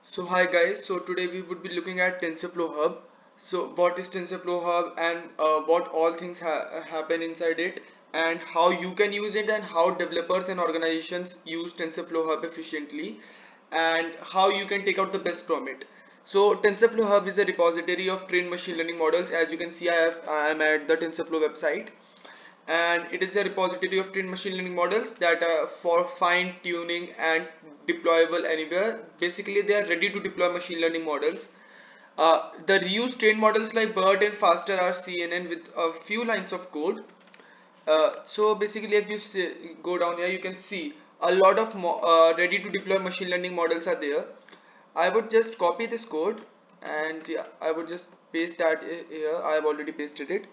So hi guys, so today we would be looking at TensorFlow Hub. So what is TensorFlow Hub and what all things happen inside it and how you can use it and how developers and organizations use TensorFlow Hub efficiently and how you can take out the best from it. So TensorFlow Hub is a repository of trained machine learning models. As you can see, I am at the TensorFlow website, and it is a repository of trained machine learning models that are for fine tuning and deployable anywhere. Basically, they are ready to deploy machine learning models. The reused trained models like BERT and Faster are CNN with a few lines of code. So basically, if you go down here, you can see a lot of ready to deploy machine learning models are there. I would just copy this code, and yeah, I would just paste that here. I have already pasted it,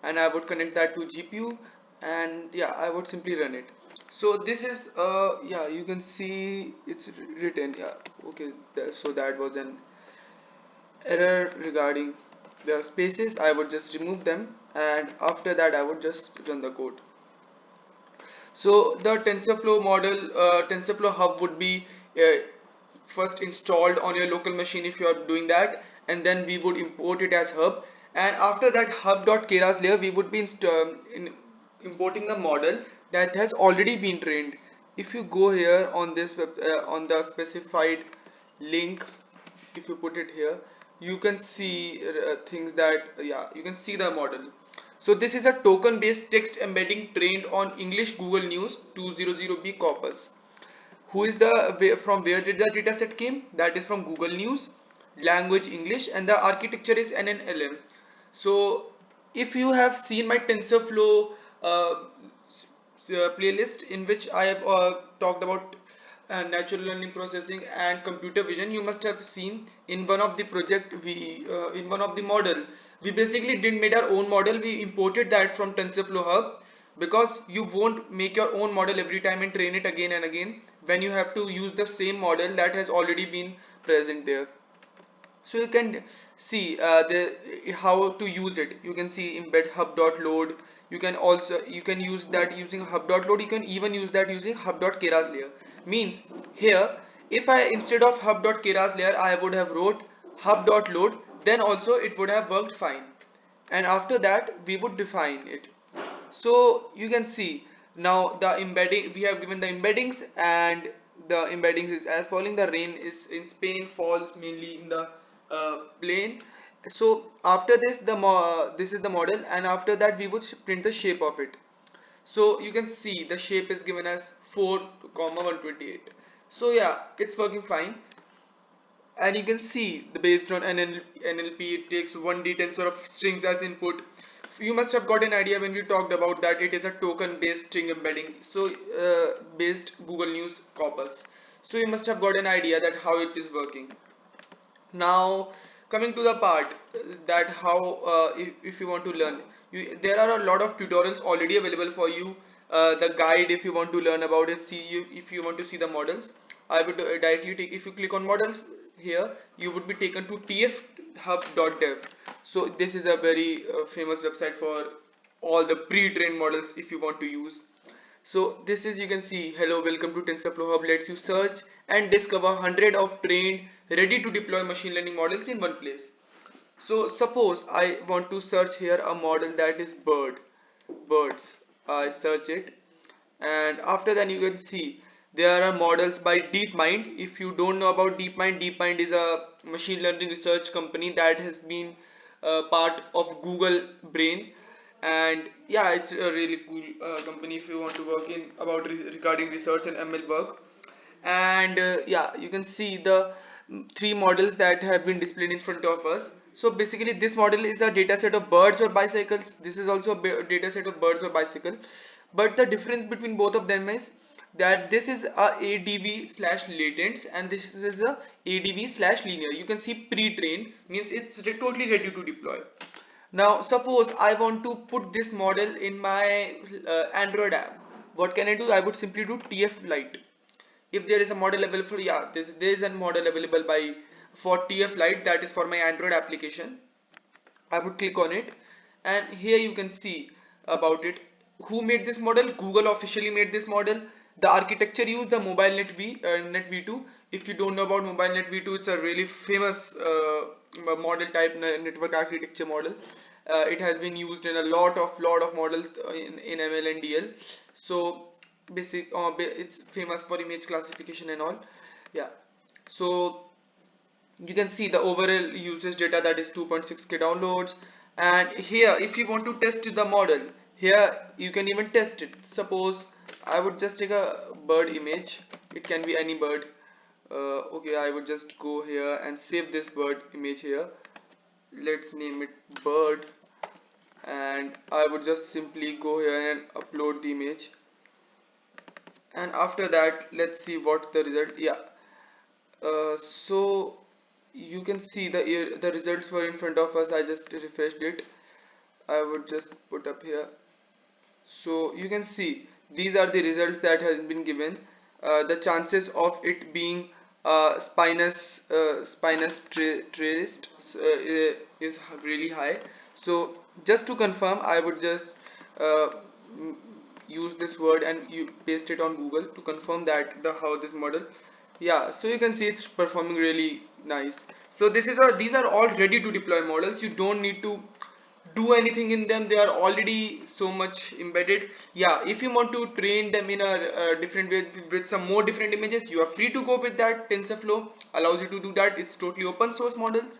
and I would connect that to GPU, and yeah, I would simply run it. So this is yeah, you can see it's written. Yeah, okay. So that was an error regarding the spaces. I would just remove them, and after that I would just run the code. So the TensorFlow model, TensorFlow Hub would be first installed on your local machine if you are doing that, and then we would import it as Hub. And after that hub.keras layer, we would be importing the model that has already been trained. If you go here on this on the specified link, if you put it here, you can see things that yeah, you can see the model. So this is a token based text embedding trained on English Google News 200B corpus. Who is the from where did the dataset came? That is from Google News, language English, and the architecture is NNLM. So if you have seen my TensorFlow playlist in which I have talked about natural learning processing and computer vision, you must have seen in one of the project we in one of the model we basically didn't made our own model. We imported that from TensorFlow Hub, because you won't make your own model every time and train it again and again when you have to use the same model that has already been present there. So you can see the how to use it. You can see embed hub.load. You can also you can use that using hub.load. You can even use that using hub.keras layer. Means here, if I instead of hub.keras layer I would have wrote hub.load, then also it would have worked fine. And after that we would define it. So you can see now the embedding, we have given the embeddings, and the embeddings is as following: the rain is in Spain falls mainly in the plain. So after this this is the model, and after that we would print the shape of it. So you can see the shape is given as 4 comma 128. So yeah, it's working fine. And you can see the based on NLP, it takes 1D tensor of strings as input. You must have got an idea when we talked about that it is a token based string embedding, so based Google News corpus. So you must have got an idea that how it is working. Now coming to the part that how if you want to learn, there are a lot of tutorials already available for you. The guide, if you want to learn about it, see you if you want to see the models, I would directly take, if you click on models here, you would be taken to tfhub.dev. So this is a very famous website for all the pre-trained models if you want to use. So this is, you can see, hello, welcome to TensorFlow Hub, lets you search and discover 100 of trained, ready to deploy machine learning models in one place. So suppose I want to search here a model that is birds. I search it, and after that you can see there are models by DeepMind. If you don't know about DeepMind, DeepMind is a machine learning research company that has been part of Google Brain. And yeah, it's a really cool company if you want to work in about regarding research and ML work. And yeah, you can see the three models that have been displayed in front of us. So basically this model is a data set of birds or bicycles. This is also a data set of birds or bicycle, but the difference between both of them is that this is a ADV slash latents and this is a ADV slash linear. You can see pre-trained means it's totally ready to deploy. Now suppose I want to put this model in my Android app. What can I do? I would simply do TF Lite. If there is a model available for, yeah, there is a model available by for TF Lite, that is for my Android application. I would click on it, and here you can see about it. Who made this model? Google officially made this model. The architecture used the mobile net v2. If you don't know about MobileNet V2, it's a really famous model type network architecture model. It has been used in a lot of models in ML and DL. So it's famous for image classification and all. Yeah. So you can see the overall usage data, that is 2.6k downloads. And here, if you want to test the model, here you can even test it. Suppose I would just take a bird image. It can be any bird. Okay, I would just go here and save this bird image here. Let's name it bird, and I would just simply go here and upload the image. And after that, let's see what the result. Yeah, so you can see the results were in front of us. I just refreshed it. I would just put up here. So you can see these are the results that has been given. The chances of it being spinous traced is really high. So just to confirm, I would just uh, use this word and you paste it on Google to confirm that the how this model. Yeah, so you can see it's performing really nice. So these are all ready to deploy models. You don't need to do anything in them. They are already so much embedded. Yeah, if you want to train them in a different way with some more different images, you are free to go with that. TensorFlow allows you to do that. It's totally open source models.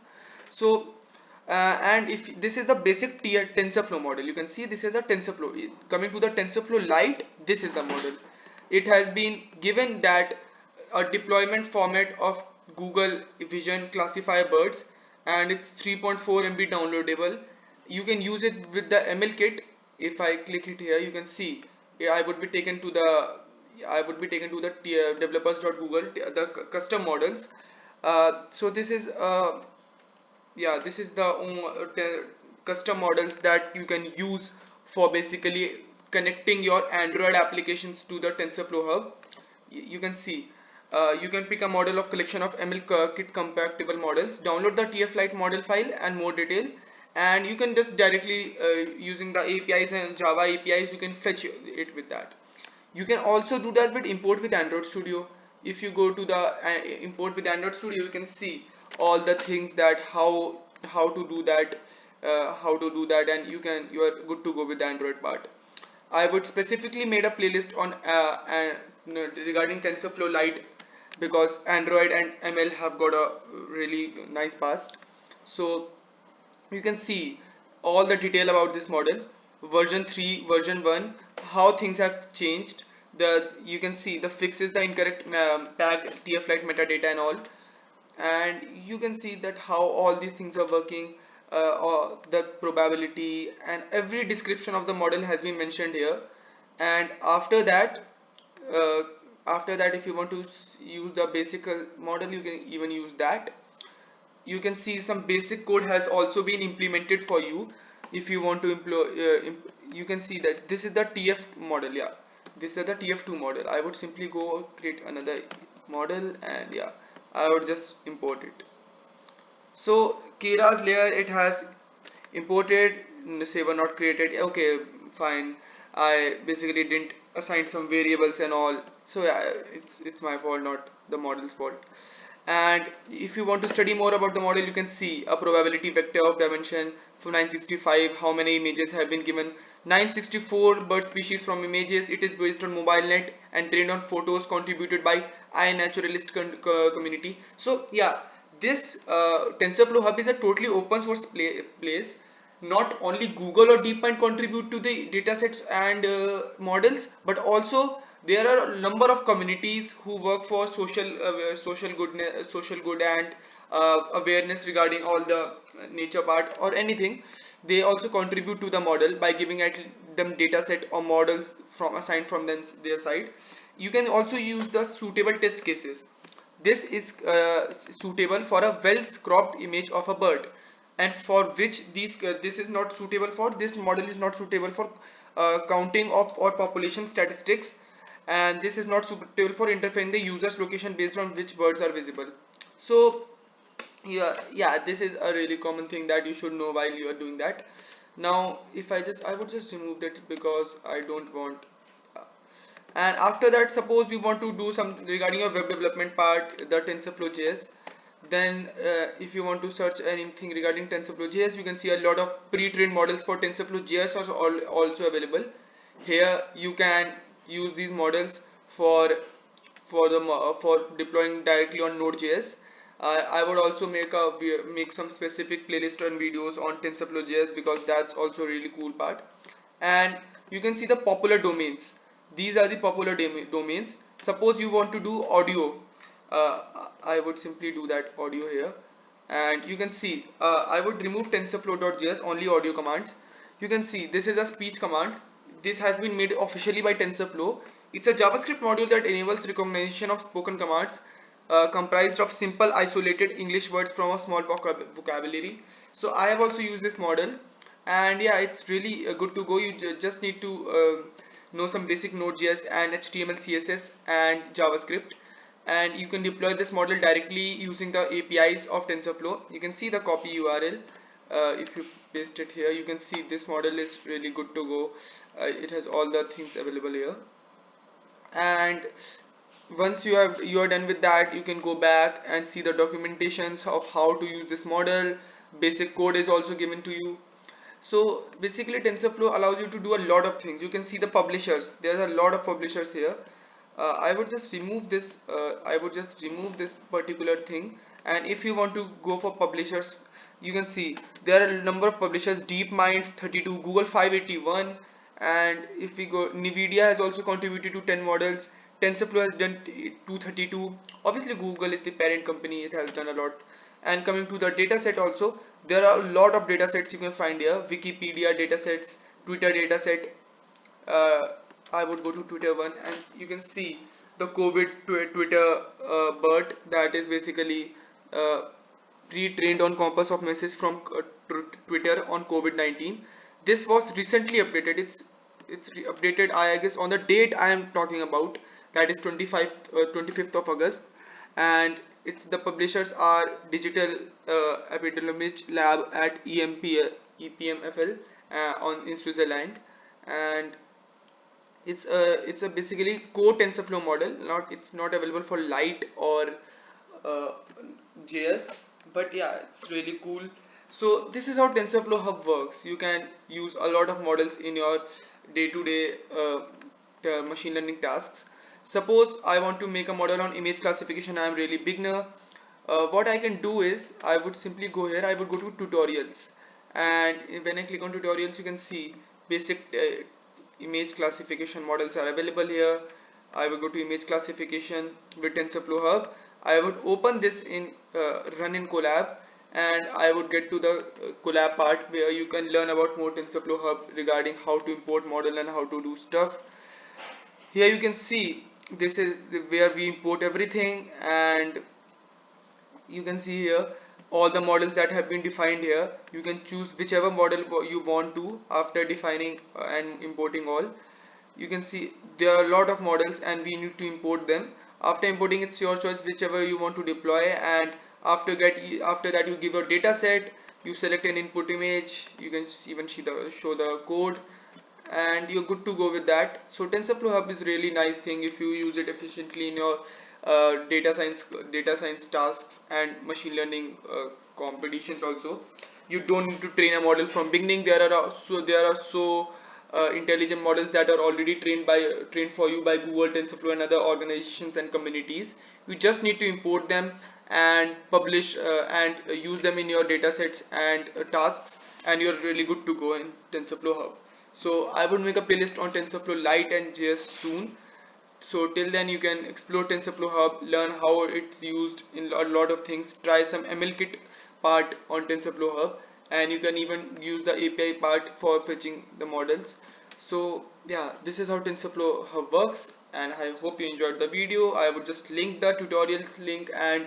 So and if this is the basic tier TensorFlow model, you can see this is a TensorFlow. Coming to the TensorFlow Lite, this is the model. It has been given that a deployment format of Google Vision classifier birds, and it's 3.4 MB downloadable. You can use it with the ML kit. If I click it here, you can see, yeah, I would be taken to the developers.google, the custom models. So this is yeah, this is the custom models that you can use for basically connecting your Android applications to the TensorFlow hub. You can see you can pick a model of collection of ML kit compatible models, download the TF Lite model file and more detail, and you can just directly using the APIs and Java APIs, you can fetch it with that. You can also do that with import with Android Studio. If you go to the import with Android Studio, you can see all the things that how to do that, and you are good to go with the Android part. I would specifically made a playlist on regarding TensorFlow Lite, because Android and ML have got a really nice past. So you can see all the detail about this model, version 3, version 1, how things have changed. The You can see the fixes, the incorrect tag TF Lite metadata and all, and you can see that how all these things are working, or the probability and every description of the model has been mentioned here. And uh, after that, if you want to use the basic model, you can even use that. You can see some basic code has also been implemented for you. If you want to employ you can see that this is the TF model. Yeah, this is the TF2 model. I would simply go create another model, and yeah, I would just import it. So Kira's layer, it has imported, saver not created. Okay, fine. I basically didn't assign some variables and all. So yeah, it's my fault, not the model's fault. And if you want to study more about the model, you can see a probability vector of dimension for 965. How many images have been given? 964 bird species from images. It is based on MobileNet and trained on photos contributed by iNaturalist community. So yeah, this TensorFlow Hub is a totally open source place. Not only Google or DeepMind contribute to the datasets and models, but also there are a number of communities who work for social good and awareness regarding all the nature part or anything. They also contribute to the model by giving them dataset or models from assigned from their side. You can also use the suitable test cases. This is suitable for a well cropped image of a bird, and for which this is not suitable for, this model is not suitable for counting of or population statistics, and this is not suitable for interfering the user's location based on which birds are visible. So yeah, this is a really common thing that you should know while you are doing that. Now if I would just remove that because I don't want And after that, suppose you want to do some regarding your web development part, the TensorFlow JS. Then if you want to search anything regarding TensorFlow JS, you can see a lot of pre-trained models for TensorFlow JS are also available. Here you can use these models for deploying directly on Node.js. I would also make some specific playlist and videos on TensorFlow.js because that's also a really cool part. And you can see the popular domains. These are the popular domains. Suppose you want to do audio, I would simply do that audio here, and you can see I would remove TensorFlow.js, only audio commands. You can see this is a speech command. This has been made officially by TensorFlow. It's a JavaScript module that enables recognition of spoken commands comprised of simple isolated English words from a small vocabulary. So I have also used this model, and yeah, it's really good to go. You just need to know some basic Node.js and HTML, CSS and JavaScript, and you can deploy this model directly using the APIs of TensorFlow. You can see the copy URL. If you paste it here, you can see this model is really good to go. It has all the things available here, and once you are done with that, you can go back and see the documentations of how to use this model. Basic code is also given to you. So basically TensorFlow allows you to do a lot of things. You can see the publishers. There's a lot of publishers here. I would just remove this. I would just remove this particular thing. And if you want to go for publishers, you can see there are a number of publishers: DeepMind 32, Google 581, and if we go, NVIDIA has also contributed to 10 models. TensorFlow has done 232. Obviously, Google is the parent company; it has done a lot. And coming to the dataset also, there are a lot of datasets you can find here. Wikipedia datasets, Twitter dataset. uh, I would go to Twitter one, and you can see the COVID Twitter BERT, that is basically uh, pre-trained on corpus of messages from Twitter on COVID-19. This was recently updated. It's updated, I guess, on the date I am talking about, that is 25th of August, and it's the publishers are Digital Epidemiology Lab at EPMFL in Switzerland, and it's a basically core TensorFlow model. It's not available for Lite or uh, JS, but yeah, it's really cool. So this is how TensorFlow Hub works. You can use a lot of models in your day-to-day machine learning tasks. Suppose I want to make a model on image classification. I am really beginner. What I can do is I would simply go here. I would go to tutorials, and when I click on tutorials, you can see basic image classification models are available here. I will go to image classification with TensorFlow Hub. I would open this in run in Colab, and I would get to the Colab part where you can learn about more TensorFlow Hub regarding how to import model and how to do stuff. Here you can see this is where we import everything, and you can see here all the models that have been defined here. You can choose whichever model you want to after defining and importing all. You can see there are a lot of models and we need to import them. After importing, it's your choice whichever you want to deploy, and after that you give your data set, you select an input image, you can even show the code, and you're good to go with that. So TensorFlow Hub is really nice thing if you use it efficiently in your data science tasks and machine learning competitions also. You don't need to train a model from beginning. There are so intelligent models that are already trained for you by Google, TensorFlow and other organizations and communities. You just need to import them and publish and use them in your datasets and tasks, and you're really good to go in TensorFlow Hub. So I would make a playlist on TensorFlow Lite and JS soon. So till then you can explore TensorFlow Hub, learn how it's used in a lot of things, try some MLKit part on TensorFlow Hub, and you can even use the API part for fetching the models. So yeah, this is how TensorFlow Hub works, and I hope you enjoyed the video. I would just link the tutorials link and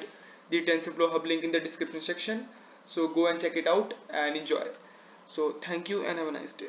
the TensorFlow Hub link in the description section. So go and check it out and enjoy. So thank you and have a nice day.